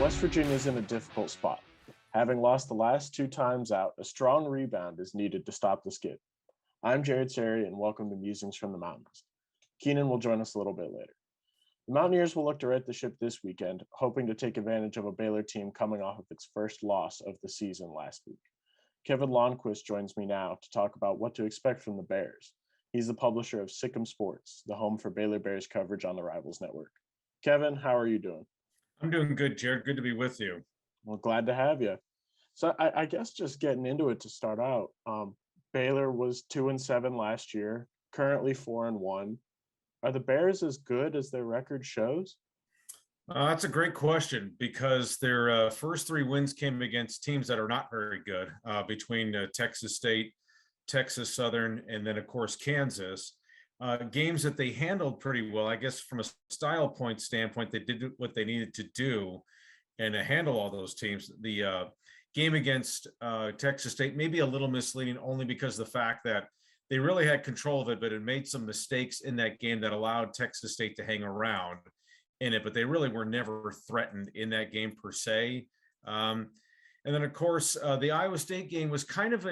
West Virginia is in a difficult spot. Having lost the last two times out, a strong rebound is needed to stop the skid. I'm Jared Sari, and welcome to Musings from the Mountains. Keenan will join us a little bit later. The Mountaineers will look to right the ship this weekend, hoping to take advantage of a Baylor team coming off of its first loss of the season last week. Kevin Lonnquist joins me now to talk about what to expect from the Bears. He's the publisher of SicEmSports, the home for Baylor Bears coverage on the Rivals Network. Kevin, how are you doing? I'm doing good, Jared. Good to be with you. Well, glad to have you. So I guess just getting into it to start out, Baylor was 2-7 last year, currently 4-1. Are the Bears as good as their record shows? That's a great question because their first three wins came against teams that are not very good, between Texas State, Texas Southern, and then, of course, Kansas. Games that they handled pretty well. I guess from a style point standpoint, they did what they needed to do and to handle all those teams. The game against Texas State may be a little misleading only because of the fact that they really had control of it, but it made some mistakes in that game that allowed Texas State to hang around in it, but they really were never threatened in that game per se. And then, of course, the Iowa State game was kind of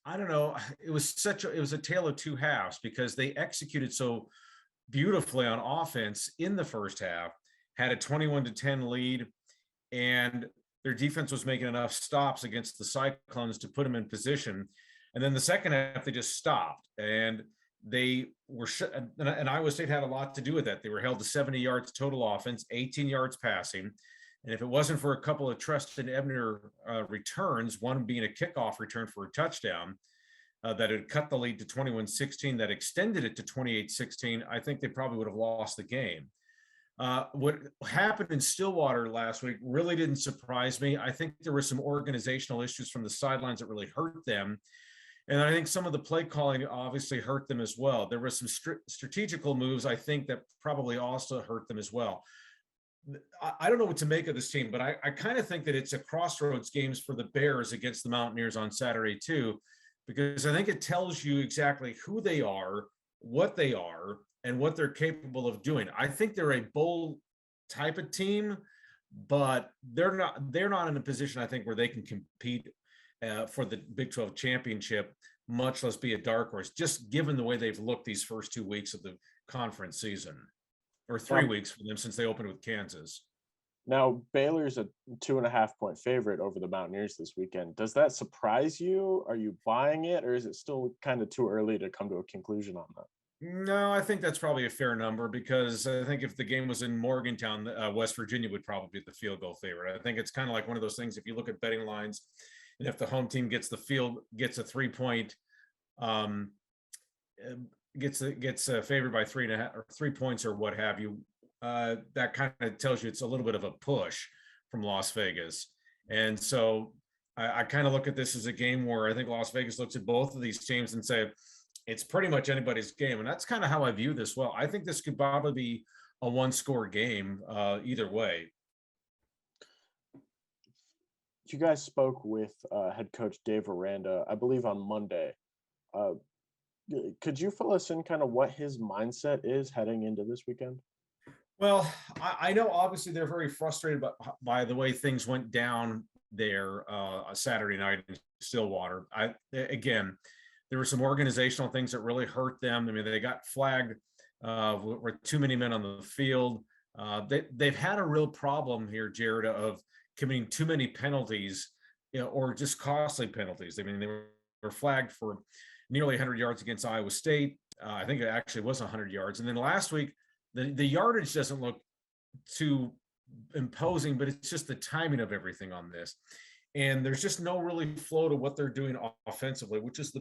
I don't know, it was a tale of two halves because they executed so beautifully on offense in the first half, had a 21-10 lead, and their defense was making enough stops against the Cyclones to put them in position. And then the second half, they just stopped, and they were and Iowa State had a lot to do with that. They were held to 70 yards total offense, 18 yards passing. And if it wasn't for a couple of Treston Ebner returns, one being a kickoff return for a touchdown, that had cut the lead to 21-16, that extended it to 28-16, I think they probably would have lost the game. What happened in Stillwater last week really didn't surprise me. I think there were some organizational issues from the sidelines that really hurt them. And I think some of the play calling obviously hurt them as well. There were some strategical moves, I think, that probably also hurt them as well. I don't know what to make of this team, but I kind of think that it's a crossroads games for the Bears against the Mountaineers on Saturday too, because I think it tells you exactly who they are, and what they're capable of doing. I think they're a bowl type of team, but they're not in a position, I think, where they can compete for the Big 12 championship, much less be a dark horse, just given the way they've looked these first 2 weeks of the conference season. Or 3 weeks for them since they opened with Kansas. Now, Baylor's a 2.5-point favorite over the Mountaineers this weekend. Does that surprise you? Are you buying it, or is it still kind of too early to come to a conclusion on that? No, I think that's probably a fair number because I think if the game was in Morgantown, West Virginia would probably be the field goal favorite. I think it's kind of like one of those things, if you look at betting lines, and if the home team gets a 3-point, gets favored by 3.5 or 3 points or what have you, that kind of tells you it's a little bit of a push from Las Vegas. And so I kind of look at this as a game where I think Las Vegas looks at both of these teams and say it's pretty much anybody's game. And that's kind of how I view this. Well, I think this could probably be a one-score game either way. You guys spoke with head coach Dave Aranda, I believe, on Monday. Could you fill us in kind of what his mindset is heading into this weekend? Well, I know obviously they're very frustrated by the way things went down there Saturday night in Stillwater. Again, there were some organizational things that really hurt them. I mean, they got flagged with too many men on the field. They've had a real problem here, Jared, of committing too many penalties, or just costly penalties. I mean, they were flagged for nearly 100 yards against Iowa State. I think it actually was 100 yards. And then last week, the yardage doesn't look too imposing, but it's just the timing of everything on this. And there's just no really flow to what they're doing offensively, which is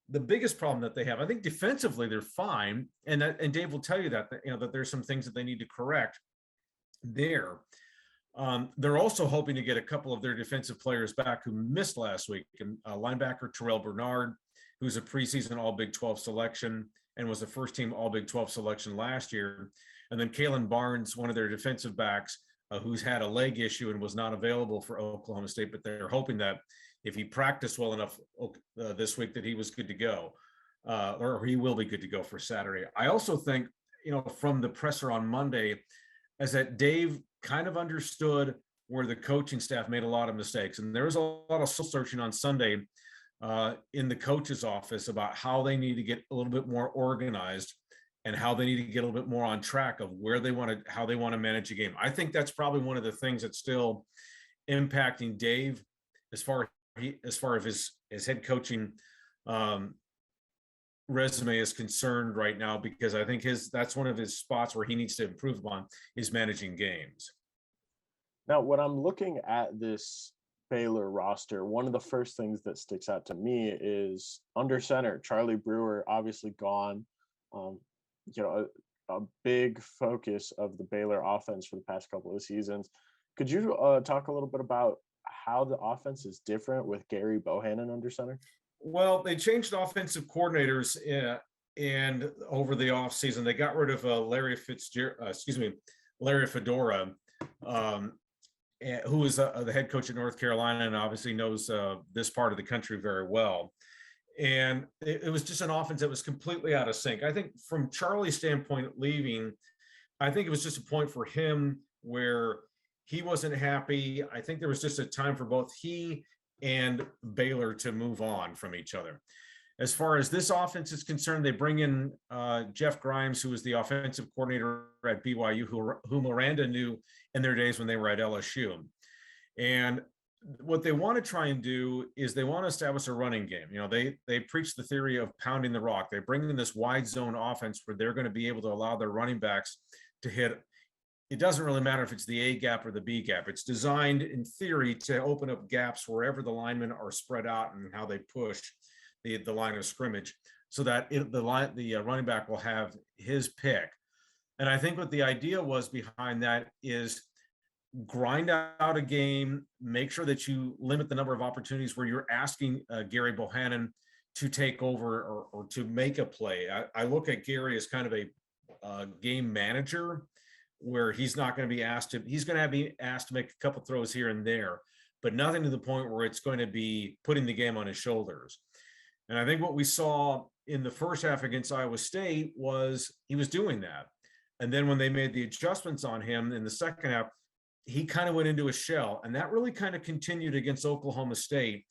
the biggest problem that they have. I think defensively they're fine, and Dave will tell you that there's some things that they need to correct there. They're also hoping to get a couple of their defensive players back who missed last week, and linebacker Terrell Bernard, who's a preseason All-Big 12 selection and was a first-team All-Big 12 selection last year. And then Kalen Barnes, one of their defensive backs, who's had a leg issue and was not available for Oklahoma State, but they're hoping that if he practiced well enough this week that he was good to go, or he will be good to go for Saturday. I also think, from the presser on Monday, is that Dave kind of understood where the coaching staff made a lot of mistakes. And there was a lot of soul searching on Sunday in the coach's office about how they need to get a little bit more organized and how they need to get a little bit more on track of where they want to, how they want to manage a game. I think that's probably one of the things that's still impacting Dave as far as his head coaching resume is concerned right now, because I think that's one of his spots where he needs to improve upon is managing games. Now, when I'm looking at this Baylor roster, one of the first things that sticks out to me is under center, Charlie Brewer, obviously gone. A big focus of the Baylor offense for the past couple of seasons. Could you talk a little bit about how the offense is different with Gary Bohannon under center? Well, they changed offensive coordinators and over the offseason. They got rid of Larry Fedora, who was the head coach at North Carolina and obviously knows this part of the country very well. And it was just an offense that was completely out of sync. I think from Charlie's standpoint, leaving, I think it was just a point for him where he wasn't happy. I think there was just a time for both he and Baylor to move on from each other. As far as this offense is concerned, they bring in Jeff Grimes, who was the offensive coordinator at BYU, who Miranda knew in their days when they were at LSU. And what they want to try and do is they want to establish a running game. They preach the theory of pounding the rock. They bring in this wide zone offense where they're going to be able to allow their running backs to hit. It doesn't really matter if it's the A gap or the B gap. It's designed in theory to open up gaps wherever the linemen are spread out and how they push the line of scrimmage, so that the running back will have his pick. And I think what the idea was behind that is grind out a game, make sure that you limit the number of opportunities where you're asking Gary Bohannon to take over or to make a play. I look at Gary as kind of a game manager, where he's not going to be he's going to be asked to make a couple throws here and there, but nothing to the point where it's going to be putting the game on his shoulders. And I think what we saw in the first half against Iowa State was he was doing that. And then when they made the adjustments on him in the second half, he kind of went into a shell. And that really kind of continued against Oklahoma State,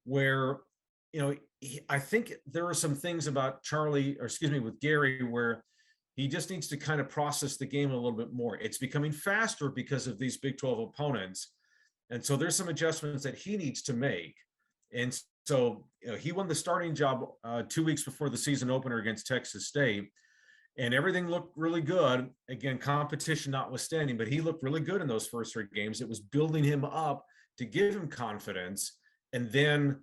where, I think there are some things about with Gary, where he just needs to kind of process the game a little bit more. It's becoming faster because of these Big 12 opponents. And so there's some adjustments that he needs to make. And so he won the starting job 2 weeks before the season opener against Texas State. And everything looked really good. Again, competition notwithstanding, but he looked really good in those first 3 games. It was building him up to give him confidence. And then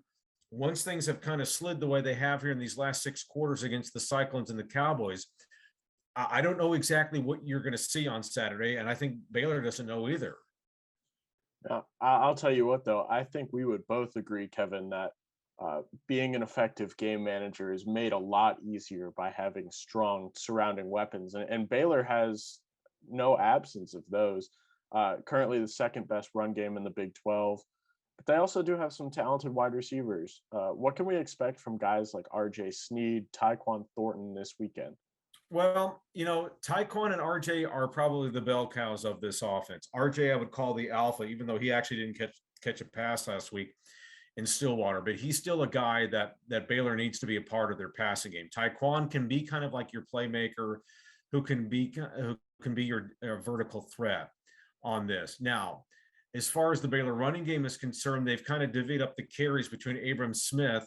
once things have kind of slid the way they have here in these last 6 quarters against the Cyclones and the Cowboys, I don't know exactly what you're going to see on Saturday, and I think Baylor doesn't know either. I'll tell you what, though. I think we would both agree, Kevin, that being an effective game manager is made a lot easier by having strong surrounding weapons. And Baylor has no absence of those. Currently the second best run game in the Big 12. But they also do have some talented wide receivers. What can we expect from guys like RJ Sneed, Tyquan Thornton this weekend? Well, Tyquan and RJ are probably the bell cows of this offense. RJ, I would call the alpha, even though he actually didn't catch a pass last week in Stillwater, but he's still a guy that Baylor needs to be a part of their passing game. Tyquan can be kind of like your playmaker, who can be your vertical threat on this. Now, as far as the Baylor running game is concerned, they've kind of divvied up the carries between Abram Smith,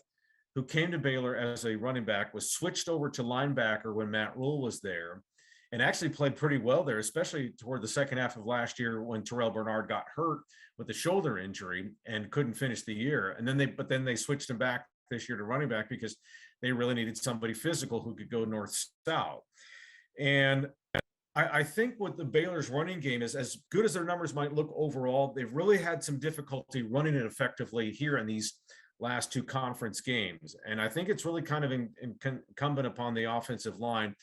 who came to Baylor as a running back, was switched over to linebacker when Matt Rule was there, and actually played pretty well there, especially toward the second half of last year when Terrell Bernard got hurt with a shoulder injury and couldn't finish the year. And then they switched him back this year to running back because they really needed somebody physical who could go north-south. And I think what the Baylor's running game is, as good as their numbers might look overall, they've really had some difficulty running it effectively here in these last 2 conference games. And I think it's really kind of incumbent upon the offensive line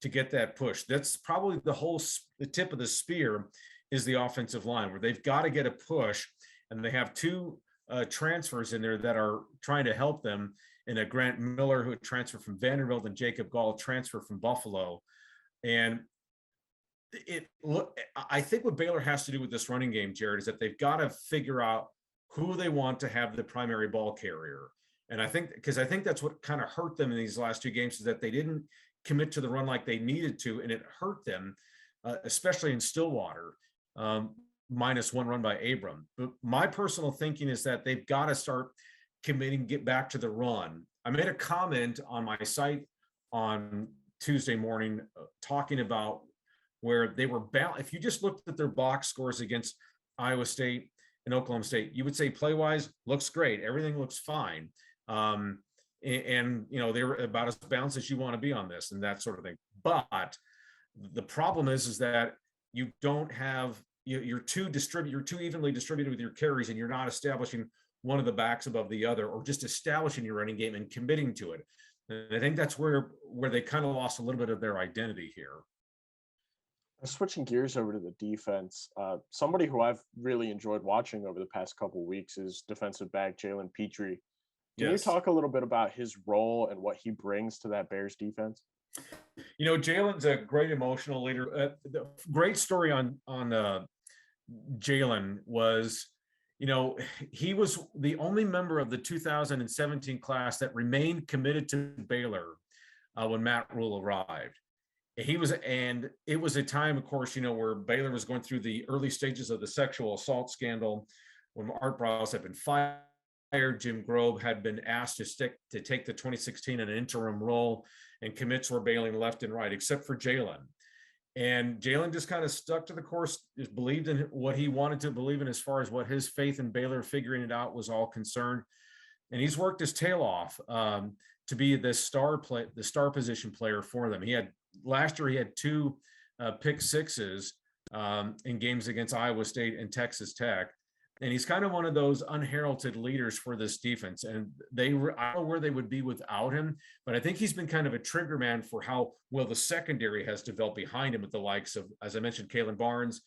to get that push. That's probably the tip of the spear is the offensive line, where they've got to get a push. And they have 2 transfers in there that are trying to help them, in a Grant Miller, who transferred from Vanderbilt, and Jacob Gall transfer from Buffalo. And I think what Baylor has to do with this running game, Jared, is that they've got to figure out who they want to have the primary ball carrier. And I think that's what kind of hurt them in these last two games, is that they didn't commit to the run like they needed to, and it hurt them, especially in Stillwater. Minus one run by Abram. But my personal thinking is that they've got to start committing, get back to the run. I made a comment on my site on Tuesday morning talking about where they were if you just looked at their box scores against Iowa State and Oklahoma State, you would say play-wise looks great. Everything looks fine. And they were about as balanced as you want to be on this and that sort of thing. But the problem is that you don't have, you're too evenly distributed with your carries, and you're not establishing one of the backs above the other, or just establishing your running game and committing to it. And I think that's where they kind of lost a little bit of their identity here. Switching gears over to the defense, somebody who I've really enjoyed watching over the past couple of weeks is defensive back Jalen Petrie. Can you talk a little bit about his role and what he brings to that Bears defense? Jalen's a great emotional leader. The great story on Jalen was, he was the only member of the 2017 class that remained committed to Baylor when Matt Rule arrived. And it was a time, of course, where Baylor was going through the early stages of the sexual assault scandal, when Art Browse had been fired. Jim Grobe had been asked to take the 2016 an interim role, and commits were bailing left and right, except for Jalen. And Jalen just kind of stuck to the course, just believed in what he wanted to believe in as far as what his faith in Baylor figuring it out was all concerned. And he's worked his tail off to be the star position player for them. Last year he had two pick sixes in games against Iowa State and Texas Tech. And he's kind of one of those unheralded leaders for this defense. And I don't know where they would be without him, but I think he's been kind of a trigger man for how well the secondary has developed behind him, with the likes of, as I mentioned, Kalen Barnes,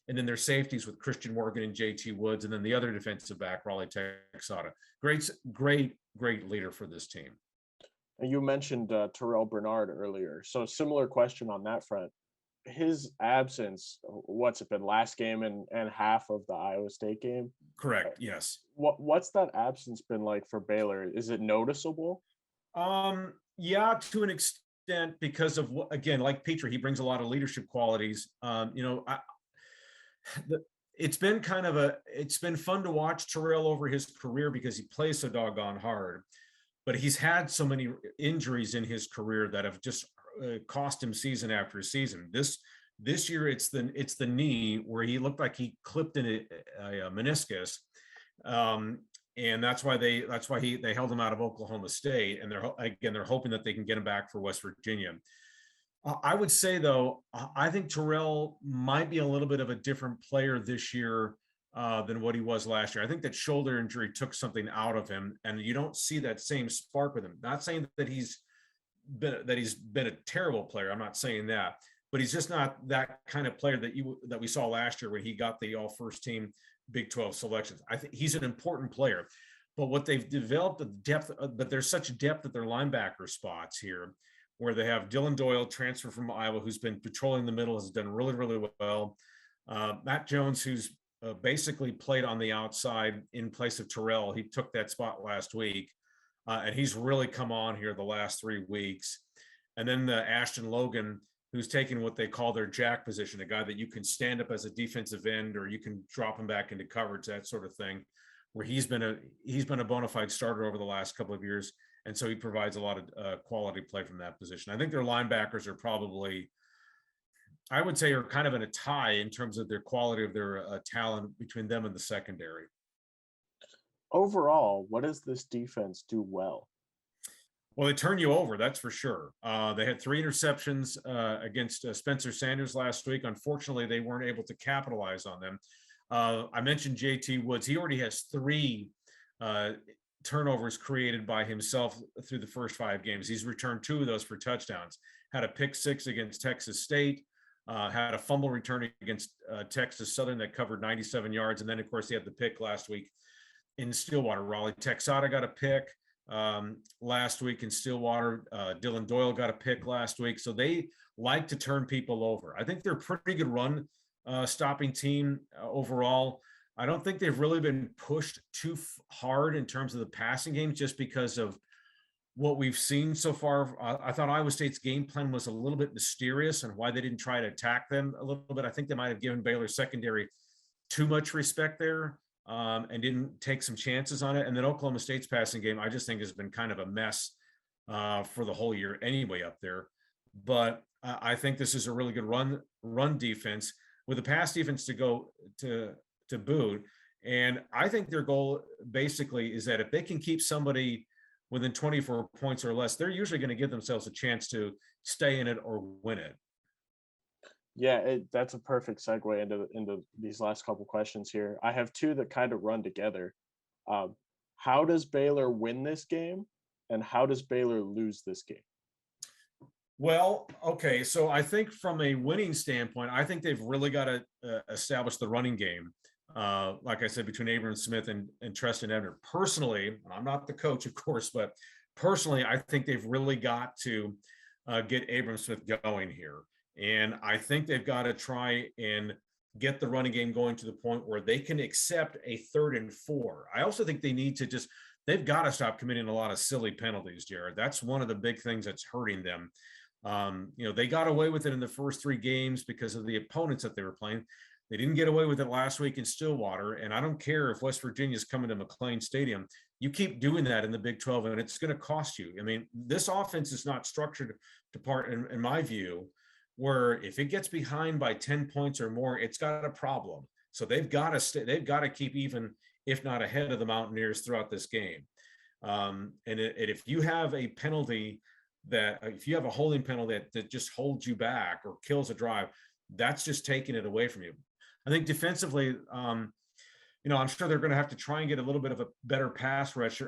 and then their safeties with Christian Morgan and JT Woods, and then the other defensive back, Raleigh Texada. Great leader for this team. And you mentioned Terrell Bernard earlier. So similar question on that front. His absence, what's it been, last game and half of the Iowa State game? Correct. Yes. What's that absence been like for Baylor? Is it noticeable? Yeah, to an extent, because of again, like Petrie, he brings a lot of leadership qualities. It's been fun to watch Terrell over his career because he plays so doggone hard, but he's had so many injuries in his career that have just cost him season after season. This year it's the knee, where he looked like he clipped in a meniscus, and that's why they held him out of Oklahoma State, and they're hoping that they can get him back for West Virginia. I would say, though, I think Terrell might be a little bit of a different player this year than what he was last year. I think that shoulder injury took something out of him, and you don't see that same spark with him. Not saying that he's been a terrible player. I'm not saying that, but he's just not that kind of player that we saw last year when he got the all first team Big 12 selections. I think he's an important player, but what they've developed the depth, but there's such depth at their linebacker spots here, where they have Dylan Doyle, transfer from Iowa, who's been patrolling the middle, has done really, really well. Matt Jones, who's basically played on the outside in place of Terrell. He took that spot last week. And he's really come on here the last 3 weeks. And then the Ashton Logan, who's taking what they call their jack position, a guy that you can stand up as a defensive end, or you can drop him back into coverage, that sort of thing, where he's been a bona fide starter over the last couple of years. And so he provides a lot of quality play from that position. I think their linebackers are probably, I would say, are kind of in a tie in terms of their quality of their talent between them and the secondary. Overall, what does this defense do well? Well, they turn you over, that's for sure. They had 3 interceptions against Spencer Sanders last week. Unfortunately, they weren't able to capitalize on them. I mentioned JT Woods. He already has 3 turnovers created by himself through the first 5 games. He's returned 2 of those for touchdowns. Had a pick 6 against Texas State. Had a fumble return against Texas Southern that covered 97 yards. And then, of course, he had the pick last week in Stillwater. Raleigh Texada got a pick last week in Stillwater. Dylan Doyle got a pick last week. So they like to turn people over. I think they're a pretty good run stopping team overall. I don't think they've really been pushed too hard in terms of the passing game, just because of what we've seen so far. I thought Iowa State's game plan was a little bit mysterious and why they didn't try to attack them a little bit. I think they might have given Baylor secondary too much respect there and didn't take some chances on it. And then Oklahoma State's passing game, I just think, has been kind of a mess for the whole year anyway up there. But I think this is a really good run defense with the pass defense to go to boot. And I think their goal basically is that if they can keep somebody within 24 points or less, they're usually going to give themselves a chance to stay in it or win it. Yeah, that's a perfect segue into these last couple questions here. I have two that kind of run together. How does Baylor win this game, and how does Baylor lose this game? Well, okay, so I think from a winning standpoint, I think they've really got to establish the running game. Like I said, between Abram Smith and Treston Ebner. Personally, I'm not the coach, of course, but personally, I think they've really got to get Abram Smith going here. And I think they've got to try and get the running game going to the point where they can accept a 3rd and 4. I also think they need to they've got to stop committing a lot of silly penalties, Jared. That's one of the big things that's hurting them. They got away with it in the first 3 games because of the opponents that they were playing. They didn't get away with it last week in Stillwater, and I don't care if West Virginia is coming to McLean Stadium. You keep doing that in the Big 12, and it's going to cost you. I mean, this offense is not structured to part, in my view, where if it gets behind by 10 points or more, it's got a problem. So they've got to keep even, if not ahead of the Mountaineers throughout this game. And if you have a penalty if you have a holding penalty that just holds you back or kills a drive, that's just taking it away from you. I think defensively, I'm sure they're going to have to try and get a little bit of a better pass rush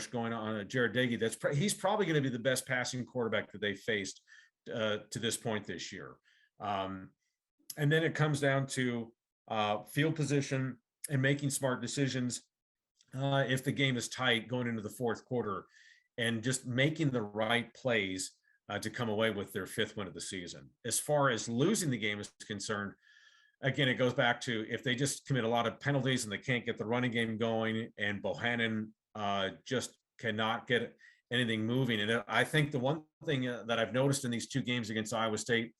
going on Jared Dagey. He's probably going to be the best passing quarterback that they faced to this point this year. And then it comes down to field position and making smart decisions if the game is tight going into the 4th quarter, and just making the right plays to come away with their 5th win of the season. As far as losing the game is concerned, again, it goes back to if they just commit a lot of penalties and they can't get the running game going, and Bohannon just cannot get anything moving. And I think the one thing that I've noticed in these 2 games against Iowa State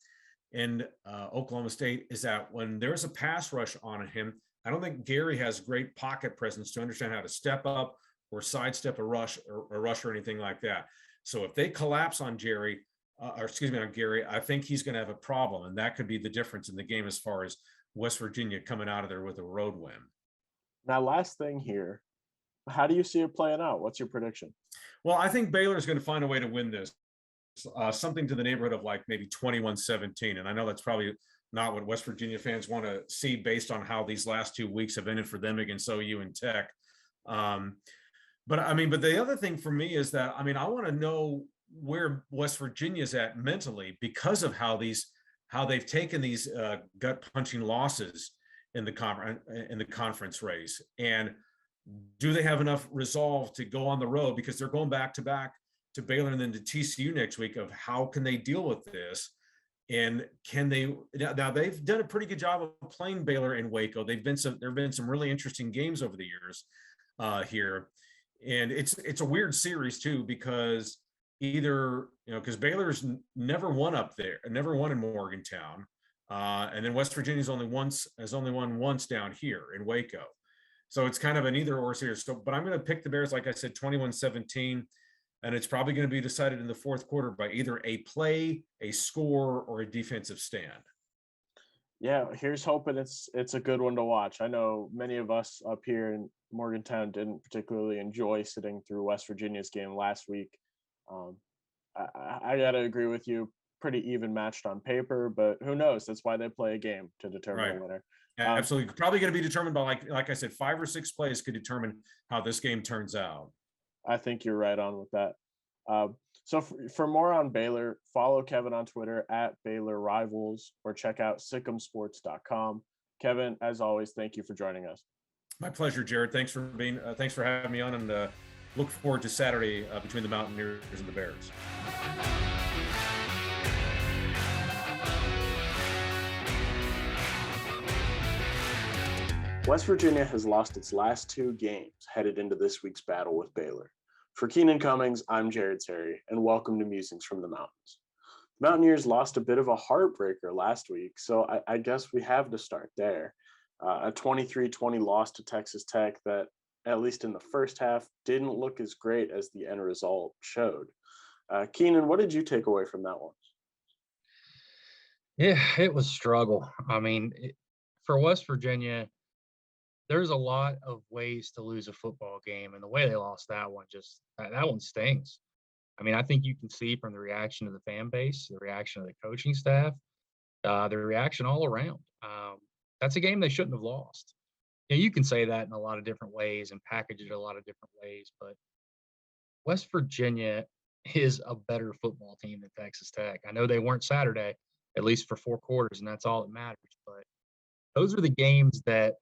and Oklahoma State is that when there's a pass rush on him, I don't think Gary has great pocket presence to understand how to step up or sidestep a rush or anything like that. So if they collapse on Gary, I think he's going to have a problem, and that could be the difference in the game as far as West Virginia coming out of there with a road win. Now, last thing here, how do you see it playing out? What's your prediction? Well, I think Baylor is going to find a way to win this, something to the neighborhood of like maybe 21-17. And I know that's probably not what West Virginia fans want to see based on how these last 2 weeks have ended for them against OU and Tech. But the other thing for me is that, I want to know where West Virginia's at mentally because of how they've taken these gut punching losses in the conference race. And do they have enough resolve to go on the road, because they're going back to back to Baylor and then to TCU next week, of how can they deal with this? And can they, now they've done a pretty good job of playing Baylor in Waco. There have been some really interesting games over the years here. And it's a weird series too, because because Baylor's never won up there, never won in Morgantown. And then West Virginia's has only won once down here in Waco. So it's kind of an either or series. But I'm going to pick the Bears, like I said, 21-17. And it's probably going to be decided in the 4th quarter by either a play, a score, or a defensive stand. Yeah, here's hoping it's a good one to watch. I know many of us up here in Morgantown didn't particularly enjoy sitting through West Virginia's game last week. I got to agree with you. Pretty even matched on paper, but who knows? That's why they play a game, to determine the winner. Yeah, absolutely. Probably going to be determined by, like I said, 5 or 6 plays could determine how this game turns out. I think you're right on with that. So for more on Baylor, follow Kevin on Twitter at Baylor Rivals, or check out SicEmSports.com. Kevin, as always, thank you for joining us. My pleasure, Jared. Thanks for having me on, and look forward to Saturday between the Mountaineers and the Bears. West Virginia has lost its last two games headed into this week's battle with Baylor. For Keenan Cummings, I'm Jared Terry, and welcome to Musings from the Mountains. The Mountaineers lost a bit of a heartbreaker last week, so I guess we have to start there. A 23-20 loss to Texas Tech that, at least in the first half, didn't look as great as the end result showed. Keenan, what did you take away from that one? Yeah, it was struggle. For West Virginia, there's a lot of ways to lose a football game, and the way they lost that one that one stings. I think you can see from the reaction of the fan base, the reaction of the coaching staff, the reaction all around. That's a game they shouldn't have lost. You can say that in a lot of different ways and package it a lot of different ways, but West Virginia is a better football team than Texas Tech. I know they weren't Saturday, at least for 4 quarters, and that's all that matters. But those are the games that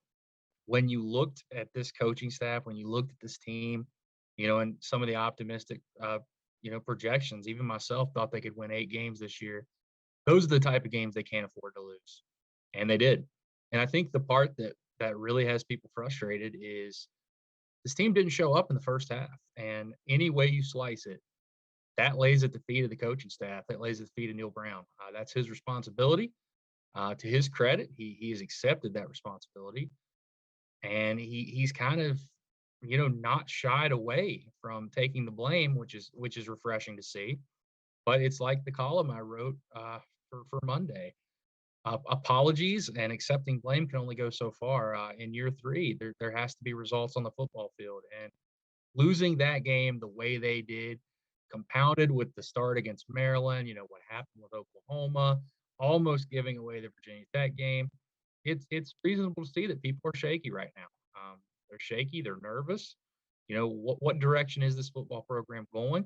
when you looked at this coaching staff, when you looked at this team, and some of the optimistic, projections, even myself thought they could win 8 games this year. Those are the type of games they can't afford to lose. And they did. And I think the part that really has people frustrated is this team didn't show up in the first half. And any way you slice it, that lays at the feet of the coaching staff. That lays at the feet of Neil Brown. That's his responsibility. To his credit, he has accepted that responsibility. And he's kind of, not shied away from taking the blame, which is refreshing to see. But it's like the column I wrote for Monday. Apologies and accepting blame can only go so far. In year 3, there has to be results on the football field. And losing that game the way they did, compounded with the start against Maryland, what happened with Oklahoma, almost giving away the Virginia Tech game, it's reasonable to see that people are shaky right now. They're shaky. They're nervous. What direction is this football program going?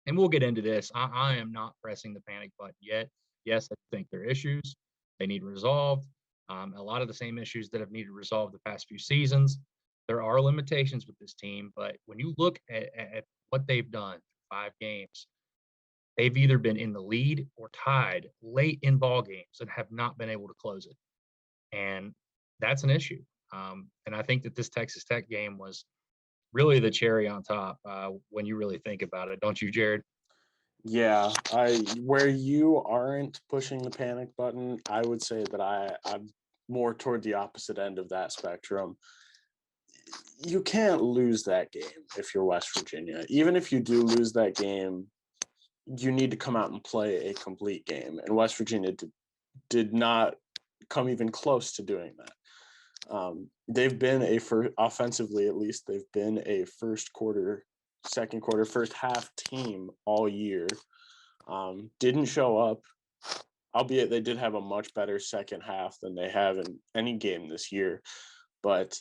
And we'll get into this. I am not pressing the panic button yet. Yes, I think there are issues. They need resolved. A lot of the same issues that have needed resolved the past few seasons. There are limitations with this team, but when you look at what they've done, 5 games, they've either been in the lead or tied late in ball games and have not been able to close it. And that's an issue. And I think that this Texas Tech game was really the cherry on top when you really think about it. Don't you, Jared? Yeah, where you aren't pushing the panic button, I would say that I'm more toward the opposite end of that spectrum. You can't lose that game if you're West Virginia. Even if you do lose that game, you need to come out and play a complete game. And West Virginia did not come even close to doing that. They've been offensively, at least, they've been a first quarter, second quarter, first half team all year. Didn't show up, albeit they did have a much better second half than they have in any game this year. But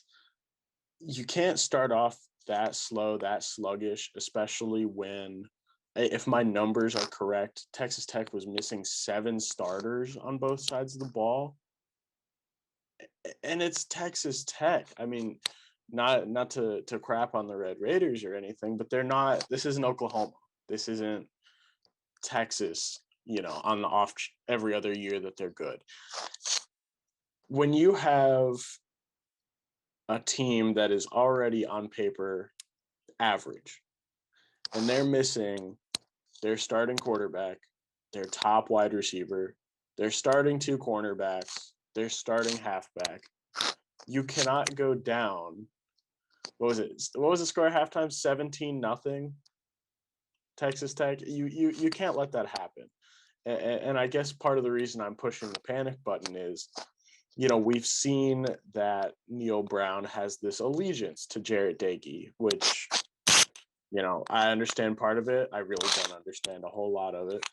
you can't start off that slow, that sluggish, especially when, if my numbers are correct, Texas Tech was missing 7 starters on both sides of the ball. And it's Texas Tech. Not to crap on the Red Raiders or anything, but they're not. This isn't Oklahoma. This isn't Texas. On the off every other year that they're good. When you have a team that is already on paper average, and they're missing their starting quarterback, their top wide receiver, their starting 2 cornerbacks, their starting halfback, you cannot go down. What was the score at halftime? 17-0 Texas Tech. You can't let that happen. And I guess part of the reason I'm pushing the panic button is, we've seen that Neil Brown has this allegiance to Jarrett Doege, which, I understand part of it. I really don't understand a whole lot of it.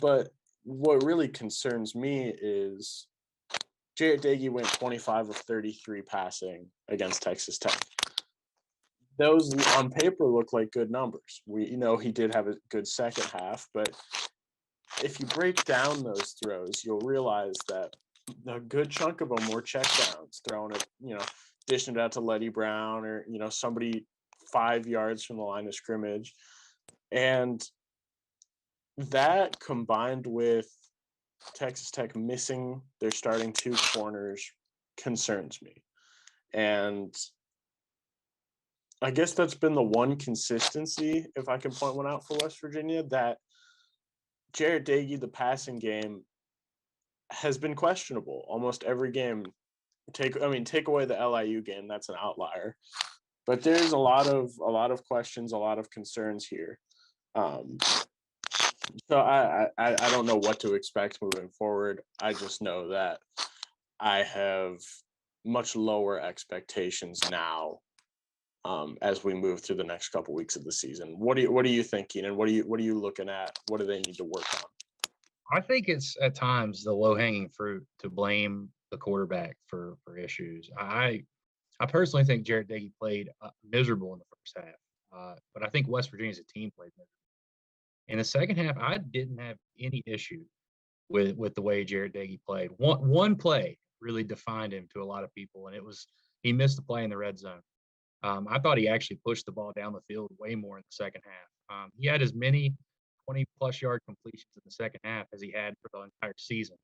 But what really concerns me is Jarrett Doege went 25 of 33 passing against Texas Tech. Those on paper look like good numbers. He did have a good second half, but if you break down those throws, you'll realize that a good chunk of them were checkdowns, throwing it, dishing it out to Letty Brown or, somebody 5 yards from the line of scrimmage. And that combined with Texas Tech missing their starting 2 corners, concerns me. And I guess that's been the one consistency, if I can point one out for West Virginia, that Jarrett Doege, the passing game, has been questionable almost every game. Take away the LIU game, that's an outlier. But there's a lot of questions, a lot of concerns here. So I don't know what to expect moving forward. I just know that I have much lower expectations now as we move through the next couple weeks of the season. What are you thinking, and what are you looking at? What do they need to work on? I think it's at times the low-hanging fruit to blame the quarterback for issues. I personally think Jarrett Doege played miserable in the first half, but I think West Virginia as a team played miserable. In the second half, I didn't have any issue with the way Jarrett Doege played. One play really defined him to a lot of people, and it was he missed the play in the red zone. I thought he actually pushed the ball down the field way more in the second half. He had as many 20-plus yard completions in the second half as he had for the entire season.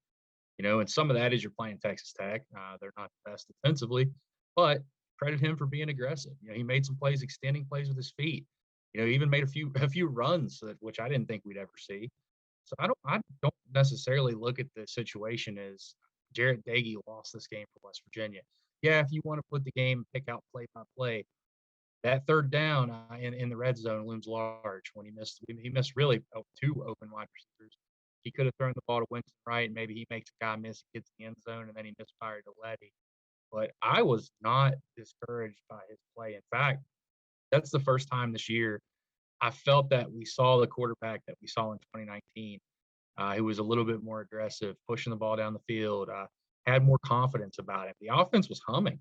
And some of that is you're playing Texas Tech. They're not the best defensively, but credit him for being aggressive. He made some plays, extending plays with his feet. He even made a few runs, which I didn't think we'd ever see. So I don't necessarily look at the situation as Jarrett Doege lost this game for West Virginia. Yeah, if you want to put the game, pick out play by play, that third down in the red zone looms large when he missed really two open wide receivers. He could have thrown the ball to Winston Wright, and maybe he makes a guy miss, gets in the end zone, and then he misfired to Letty. But I was not discouraged by his play. In fact, that's the first time this year I felt that we saw the quarterback that we saw in 2019. He was a little bit more aggressive, pushing the ball down the field, had more confidence about it. The offense was humming.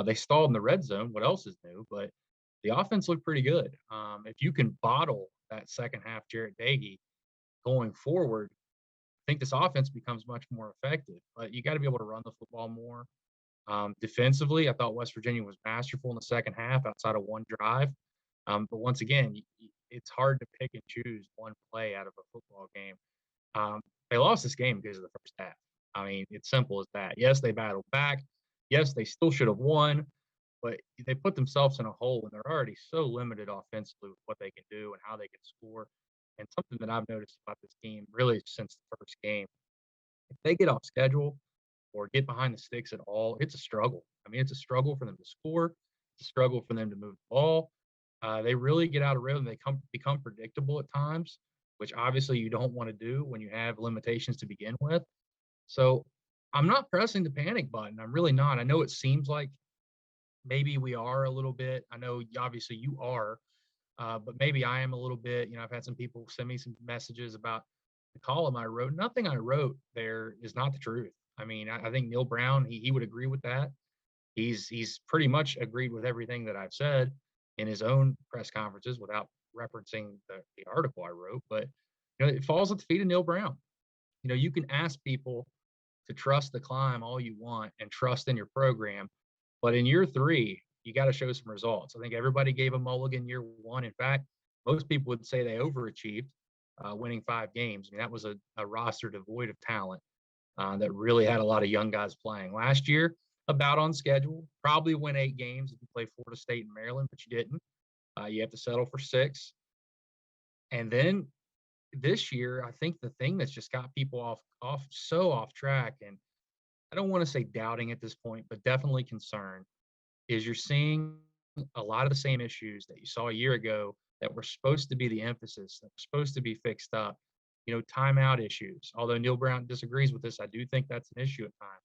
They stalled in the red zone. What else is new? But the offense looked pretty good. If you can bottle that second half Jarrett Doege going forward, I think this offense becomes much more effective. But you got to be able to run the football more. Defensively, I thought West Virginia was masterful in the second half outside of one drive. But once again, it's hard to pick and choose one play out of a football game. They lost this game because of the first half. I mean, it's simple as that. Yes, they battled back. Yes, they still should have won, but they put themselves in a hole when they're already so limited offensively with what they can do and how they can score. And something that I've noticed about this team really since the first game, if they get off schedule or get behind the sticks at all, it's a struggle. I mean, it's a struggle for them to score. It's a struggle for them to move the ball. They really get out of rhythm. They become predictable at times, which obviously you don't want to do when you have limitations to begin with. So I'm not pressing the panic button. I'm really not. I know it seems like maybe we are a little bit. I know obviously you are, but maybe I am a little bit. I've had some people send me some messages about the column I wrote. Nothing I wrote there is not the truth. I mean, I think Neil Brown, he would agree with that. He's pretty much agreed with everything that I've said in his own press conferences without referencing the article I wrote. But it falls at the feet of Neil Brown. You can ask people to trust the climb all you want and trust in your program, but in year 3, you got to show some results. I think everybody gave a mulligan year 1. In fact, most people would say they overachieved, winning 5 games. I mean, that was a roster devoid of talent that really had a lot of young guys playing. Last year, about on schedule, probably win 8 games if you play Florida State and Maryland, but you didn't. You have to settle for 6. And then this year, I think the thing that's just got people off track, and I don't want to say doubting at this point, but definitely concerned, is you're seeing a lot of the same issues that you saw a year ago that were supposed to be the emphasis, that were supposed to be fixed up. Timeout issues. Although Neil Brown disagrees with this, I do think that's an issue at times.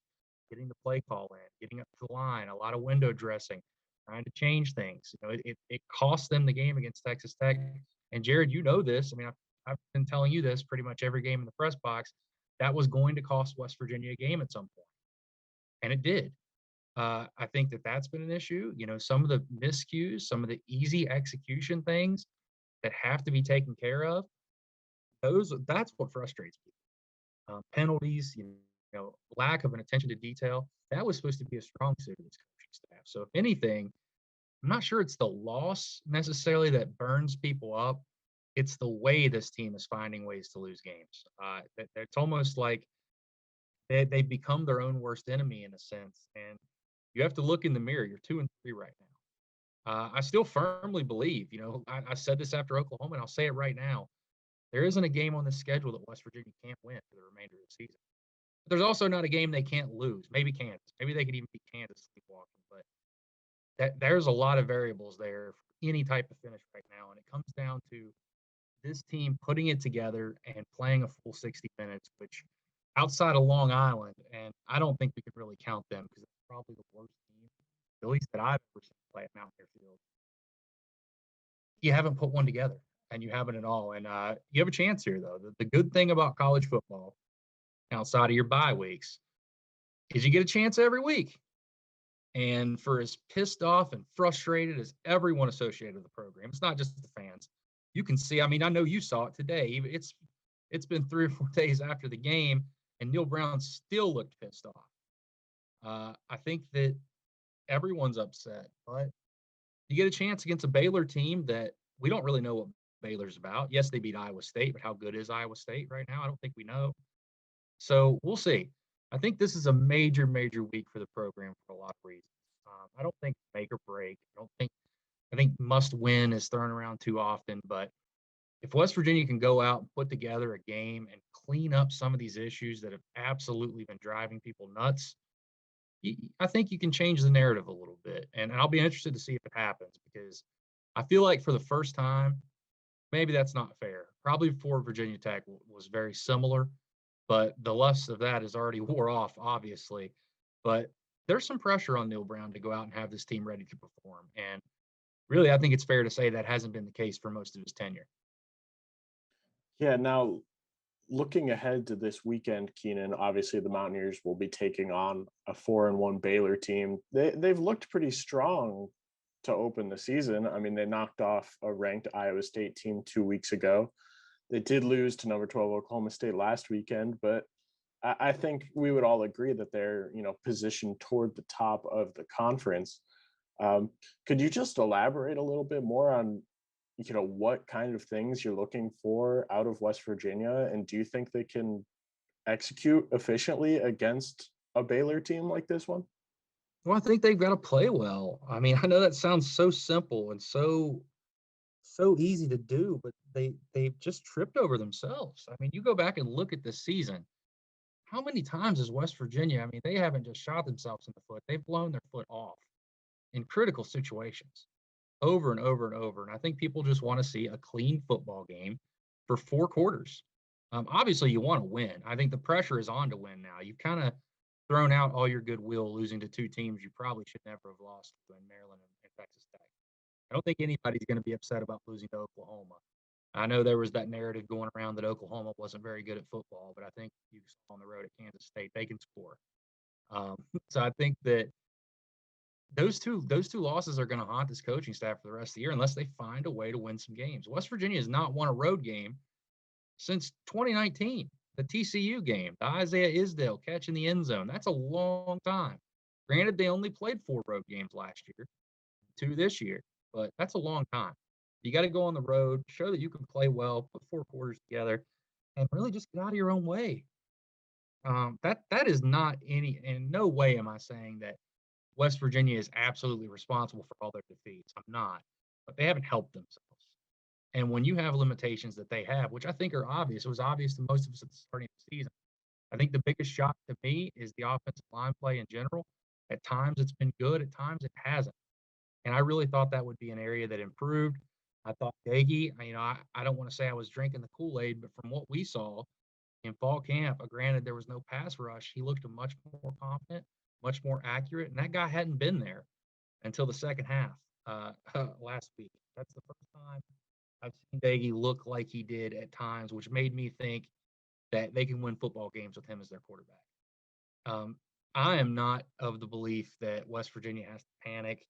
Getting the play call in, getting up to the line, a lot of window dressing, trying to change things. It cost them the game against Texas Tech. And Jared, you know this. I mean, I've been telling you this pretty much every game in the press box. That was going to cost West Virginia a game at some point, and it did. I think that's been an issue. Some of the miscues, some of the easy execution things that have to be taken care of. That's what frustrates people. Penalties, lack of an attention to detail. That was supposed to be a strong suit of this coaching staff. So if anything, I'm not sure it's the loss necessarily that burns people up. It's the way this team is finding ways to lose games. It's almost like They become their own worst enemy in a sense, and you have to look in the mirror. You're 2-3 right now. I still firmly believe, I said this after Oklahoma, and I'll say it right now. There isn't a game on the schedule that West Virginia can't win for the remainder of the season. But there's also not a game they can't lose. Maybe Kansas. Maybe they could even beat Kansas sleepwalking. But there's a lot of variables there for any type of finish right now, and it comes down to this team putting it together and playing a full 60 minutes, which outside of Long Island, and I don't think we could really count them because it's probably the worst team, at least that I've ever seen play at Mountaineer Field. You haven't put one together, and you haven't at all. And you have a chance here, though. The good thing about college football, outside of your bye weeks, is you get a chance every week. And for as pissed off and frustrated as everyone associated with the program, it's not just the fans. You can see, I know you saw it today. It's been 3 or 4 days after the game, and Neil Brown still looked pissed off. I think that everyone's upset, but you get a chance against a Baylor team that we don't really know what Baylor's about. Yes, they beat Iowa State, but how good is Iowa State right now? I don't think we know. So we'll see. I think this is a major, major week for the program for a lot of reasons. I don't think make or break. I think must win is thrown around too often, but if West Virginia can go out and put together a game and clean up some of these issues that have absolutely been driving people nuts, I think you can change the narrative a little bit. And I'll be interested to see if it happens, because I feel like for the first time, maybe that's not fair. Probably before Virginia Tech was very similar, but the lust of that is already wore off, obviously. But there's some pressure on Neil Brown to go out and have this team ready to perform. And really, I think it's fair to say that hasn't been the case for most of his tenure. Yeah, now looking ahead to this weekend, Keenan, obviously the Mountaineers will be taking on a 4-1 Baylor team. They've looked pretty strong to open the season. They knocked off a ranked Iowa State team 2 weeks ago. They did lose to number 12 Oklahoma State last weekend, but I think we would all agree that they're, positioned toward the top of the conference. Could you just elaborate a little bit more on, what kind of things you're looking for out of West Virginia? And do you think they can execute efficiently against a Baylor team like this one? Well, I think they've got to play well. I know that sounds so simple and so easy to do, but they've just tripped over themselves. You go back and look at this season. How many times is West Virginia? They haven't just shot themselves in the foot. They've blown their foot off in critical situations over and over and over. And I think people just want to see a clean football game for 4 quarters. Obviously, you want to win. I think the pressure is on to win now. You've kind of thrown out all your goodwill losing to 2 teams you probably should never have lost to in Maryland and Texas Tech. I don't think anybody's going to be upset about losing to Oklahoma. I know there was that narrative going around that Oklahoma wasn't very good at football, but I think you saw on the road at Kansas State, they can score. So I think that those two losses are going to haunt this coaching staff for the rest of the year unless they find a way to win some games. West Virginia has not won a road game since 2019, the TCU game, the Isaiah Isdale catch in the end zone. That's a long time. Granted, they only played 4 road games last year, 2 this year, but that's a long time. You got to go on the road, show that you can play well, put 4 quarters together, and really just get out of your own way. That is not in no way am I saying that West Virginia is absolutely responsible for all their defeats. I'm not, but they haven't helped themselves. And when you have limitations that they have, which I think are obvious, it was obvious to most of us at the starting of the season. I think the biggest shock to me is the offensive line play in general. At times it's been good, at times it hasn't. And I really thought that would be an area that improved. I thought Daggy, I don't want to say I was drinking the Kool-Aid, but from what we saw in fall camp, granted there was no pass rush, he looked much more confident, much more accurate, and that guy hadn't been there until the second half last week. That's the first time I've seen Daggy look like he did at times, which made me think that they can win football games with him as their quarterback. I am not of the belief that West Virginia has to panic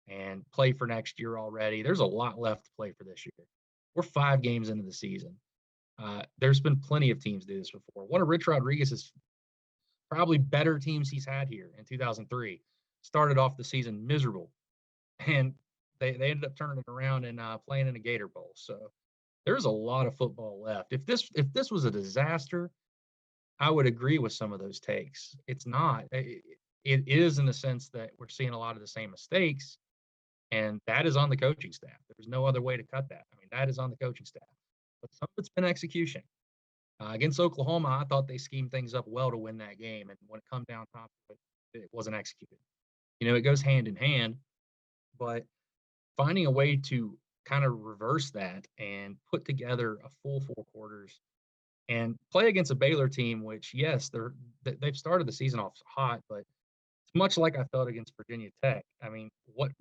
and play for next year already. There's a lot left to play for this year. We're 5 games into the season. There's been plenty of teams do this before. One of Rich Rodriguez's probably better teams he's had here in 2003 started off the season miserable, and they ended up turning it around and playing in a Gator Bowl. So there's a lot of football left. If this was a disaster, I would agree with some of those takes. It's not. It is in the sense that we're seeing a lot of the same mistakes, and that is on the coaching staff. There's no other way to cut that. I mean, that is on the coaching staff. But some of it's been execution. Against Oklahoma, I thought they schemed things up well to win that game, and when it come down top of it, it wasn't executed. It goes hand in hand, but finding a way to kind of reverse that and put together a full 4 quarters and play against a Baylor team, which yes, they've started the season off hot, but it's much like I felt against Virginia Tech. I mean, what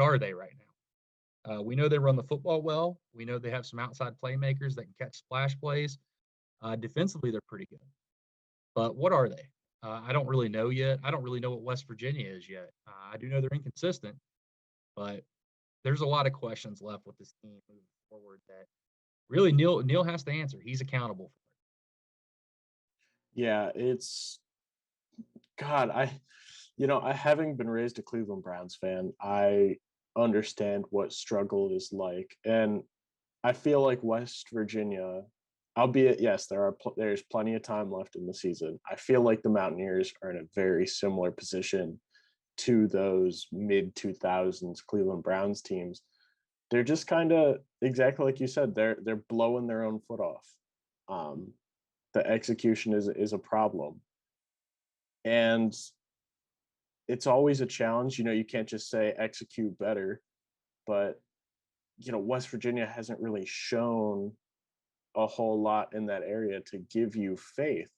are they right now? We know they run the football well. We know they have some outside playmakers that can catch splash plays. Defensively, they're pretty good. But what are they? I don't really know yet. I don't really know what West Virginia is yet. I do know they're inconsistent, but there's a lot of questions left with this team moving forward that really Neil has to answer. He's accountable for it. Yeah, it's God. I having been raised a Cleveland Browns fan, I understand what struggle is like, and I feel like West Virginia, albeit yes, there's plenty of time left in the season. I feel like the Mountaineers are in a very similar position to those mid 2000s Cleveland Browns teams. They're just kind of exactly like you said. They're blowing their own foot off. The execution is a problem, and it's always a challenge. You can't just say execute better, but West Virginia hasn't really shown a whole lot in that area to give you faith.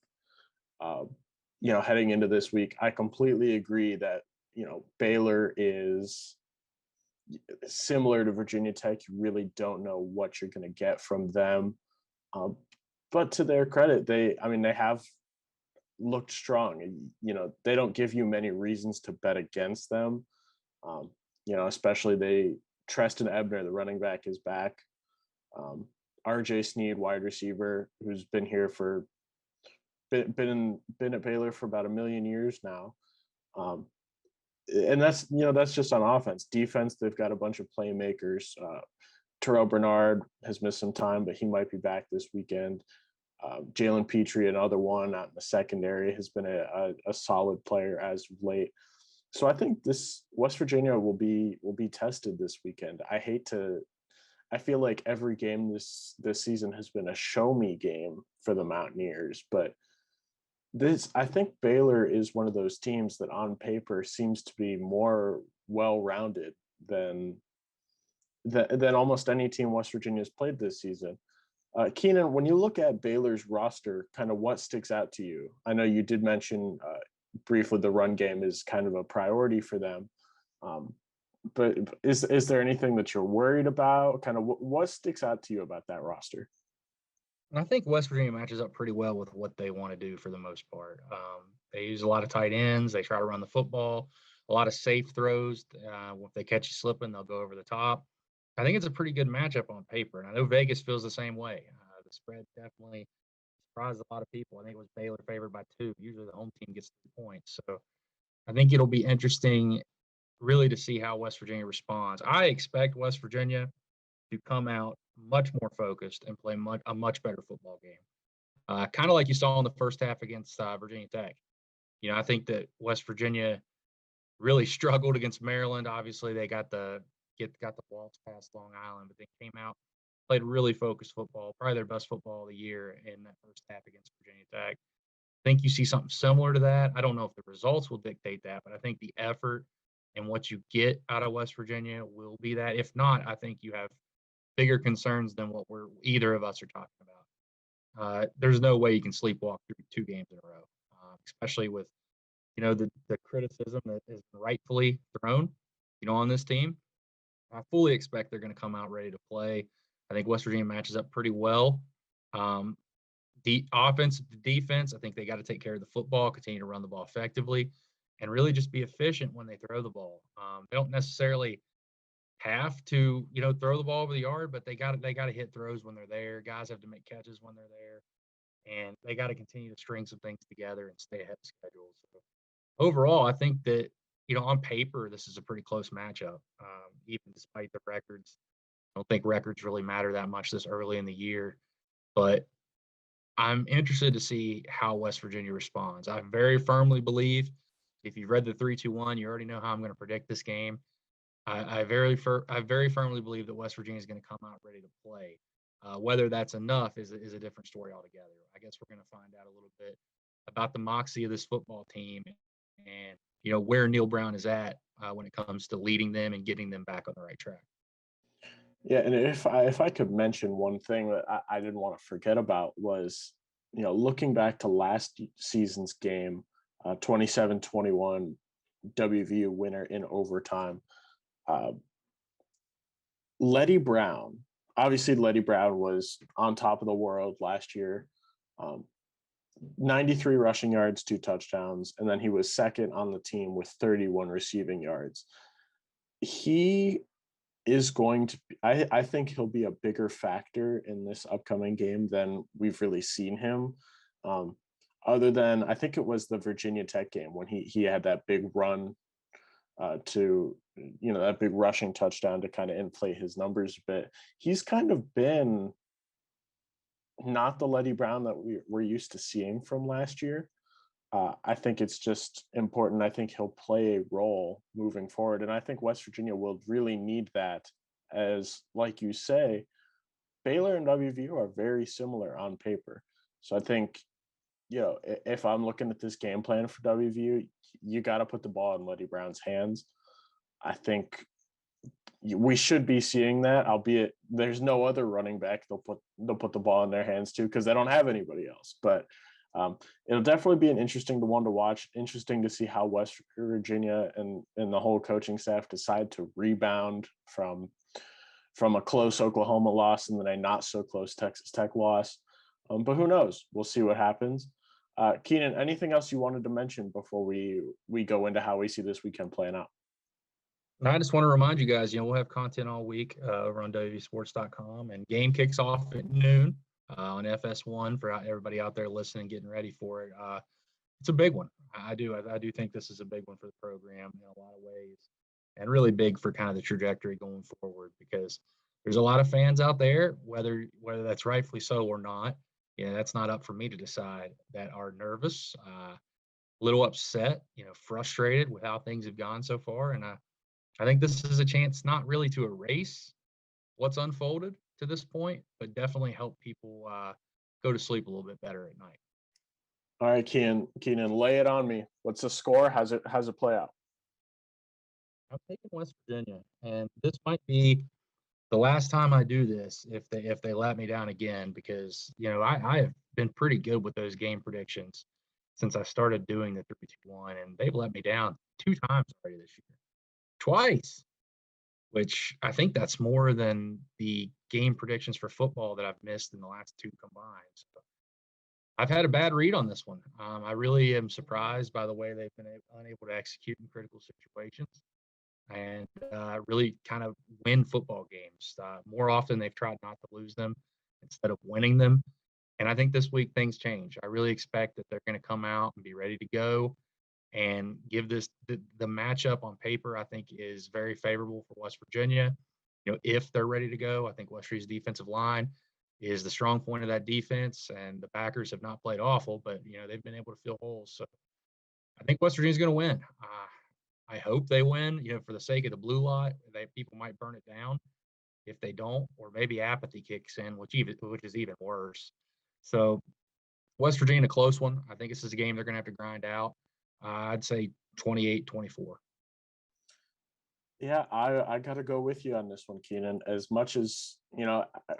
Heading into this week, I completely agree that Baylor is similar to Virginia Tech. You really don't know what you're going to get from them. But to their credit, they have looked strong. They don't give you many reasons to bet against them. Especially Treston Ebner, the running back, is back. RJ Sneed, wide receiver, who's been here for been at Baylor for about 1,000,000 years now. And that's just on offense. Defense, they've got a bunch of playmakers. Terrell Bernard has missed some time, but he might be back this weekend. Jalen Petrie, another one out in the secondary, has been a solid player as of late. So I think this West Virginia will be tested this weekend. I feel like every game this season has been a show me game for the Mountaineers, but I think Baylor is one of those teams that on paper seems to be more well-rounded than almost any team West Virginia's played this season. Keenan, when you look at Baylor's roster, kind of what sticks out to you? I know you did mention briefly the run game is kind of a priority for them. But is there anything that you're worried about? Kind of what sticks out to you about that roster? And I think West Virginia matches up pretty well with what they want to do for the most part. They use a lot of tight ends. They try to run the football, a lot of safe throws. If they catch you slipping, they'll go over the top. I think it's a pretty good matchup on paper, and I know Vegas feels the same way. The spread definitely surprised a lot of people. I think it was Baylor favored by 2. Usually the home team gets 3 points. So I think it'll be interesting really to see how West Virginia responds. I expect West Virginia to come out much more focused and play a much better football game. Kind of like you saw in the first half against Virginia Tech. I think that West Virginia really struggled against Maryland. Obviously, they got the balls past Long Island, but they came out, played really focused football, probably their best football of the year in that first half against Virginia Tech. I think you see something similar to that. I don't know if the results will dictate that, but I think the effort and what you get out of West Virginia will be that. If not, I think you have bigger concerns than what either of us are talking about. There's no way you can sleepwalk through 2 games in a row, especially with the criticism that is rightfully thrown on this team. I fully expect they're going to come out ready to play. I think West Virginia matches up pretty well. The offense, the defense, I think they got to take care of the football, continue to run the ball effectively, and really just be efficient when they throw the ball. They don't necessarily have to, throw the ball over the yard, but they got to hit throws when they're there. Guys have to make catches when they're there, and they got to continue to string some things together and stay ahead of schedule. So overall, I think that on paper this is a pretty close matchup, even despite the records. I don't think records really matter that much this early in the year, but I'm interested to see how West Virginia responds. I very firmly believe, if you've read the 3-2-1, you already know how I'm going to predict this game. I very firmly believe that West Virginia is going to come out ready to play. Whether that's enough is a different story altogether. I guess we're going to find out a little bit about the moxie of this football team and where Neil Brown is at when it comes to leading them and getting them back on the right track. Yeah, and if I could mention one thing that I didn't want to forget about was, looking back to last season's game, 27-21 WVU winner in overtime. Letty Brown, obviously Letty Brown was on top of the world last year. 93 rushing yards, 2 touchdowns, and then he was second on the team with 31 receiving yards. He is going to be, I think he'll be a bigger factor in this upcoming game than we've really seen him. Other than, I think it was the Virginia Tech game when he had that big run to, that big rushing touchdown to kind of inflate his numbers a bit. He's kind of been not the Letty Brown that we're used to seeing from last year. I think it's just important. I think he'll play a role moving forward. And I think West Virginia will really need that, as, like you say, Baylor and WVU are very similar on paper. So I think, if I'm looking at this game plan for WVU, you got to put the ball in Letty Brown's hands. I think we should be seeing that, albeit there's no other running back they'll put the ball in their hands to, because they don't have anybody else. But it'll definitely be an interesting one to watch. Interesting to see how West Virginia and the whole coaching staff decide to rebound from a close Oklahoma loss and then a not so close Texas Tech loss. But who knows? We'll see what happens. Keenan, anything else you wanted to mention before we go into how we see this weekend playing out? I just want to remind you guys, we'll have content all week over on WVSports.com, and game kicks off at noon on FS1 for everybody out there listening, getting ready for it. It's a big one. I do think this is a big one for the program in a lot of ways, and really big for kind of the trajectory going forward, because there's a lot of fans out there, whether that's rightfully so or not. That's not up for me to decide, that are nervous, a little upset, frustrated with how things have gone so far. And I think this is a chance not really to erase what's unfolded to this point, but definitely help people go to sleep a little bit better at night. All right, Keenan, lay it on me. What's the score? How's it play out? I'm taking West Virginia, and this might be the last time I do this if they let me down again, because I have been pretty good with those game predictions since I started doing the 3-2-1, and they've let me down 2 times already this year, twice, which I think that's more than the game predictions for football that I've missed in the last 2 combined. So I've had a bad read on this one. I really am surprised by the way they've been unable to execute in critical situations and really kind of win football games. More often they've tried not to lose them instead of winning them. And I think this week things change. I really expect that they're going to come out and be ready to go and give this the matchup on paper. I think is very favorable for West Virginia. If they're ready to go, I think West Virginia's defensive line is the strong point of that defense, and the Packers have not played awful, but they've been able to fill holes. So I think West Virginia's going to win. I hope they win. For the sake of the blue lot, people might burn it down if they don't, or maybe apathy kicks in, which is even worse. So West Virginia, a close one. I think this is a game they're going to have to grind out. I'd say 28-24. Yeah, I got to go with you on this one, Keenan. As much as,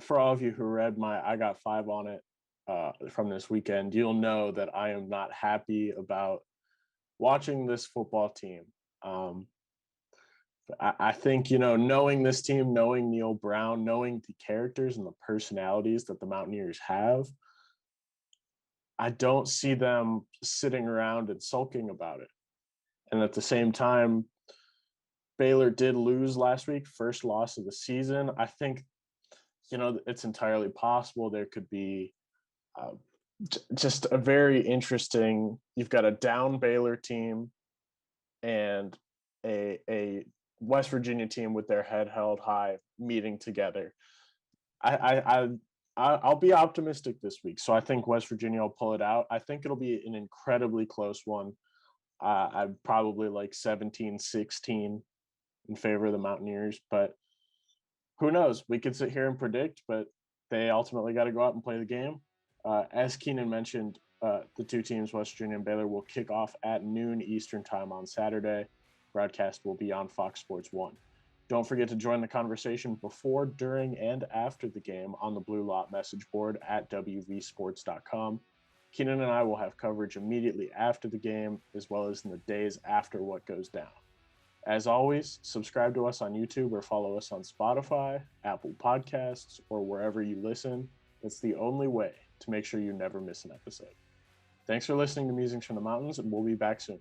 for all of you who read I got 5 on it from this weekend, you'll know that I am not happy about watching this football team. I think, knowing this team, knowing Neil Brown, knowing the characters and the personalities that the Mountaineers have, I don't see them sitting around and sulking about it. And at the same time, Baylor did lose last week, first loss of the season. I think, it's entirely possible there could be just a very interesting, you've got a down Baylor team and a West Virginia team with their head held high meeting together. I I'll be optimistic this week. So I think West Virginia will pull it out. I think it'll be an incredibly close one. I'd probably like 17-16 in favor of the Mountaineers, but who knows? We could sit here and predict, but they ultimately got to go out and play the game. As Keenan mentioned, the two teams, West Virginia and Baylor, will kick off at noon Eastern time on Saturday. Broadcast will be on Fox Sports 1. Don't forget to join the conversation before, during, and after the game on the Blue Lot message board at WVSports.com. Keenan and I will have coverage immediately after the game, as well as in the days after what goes down. As always, subscribe to us on YouTube or follow us on Spotify, Apple Podcasts, or wherever you listen. It's the only way to make sure you never miss an episode. Thanks for listening to Musings from the Mountains, and we'll be back soon.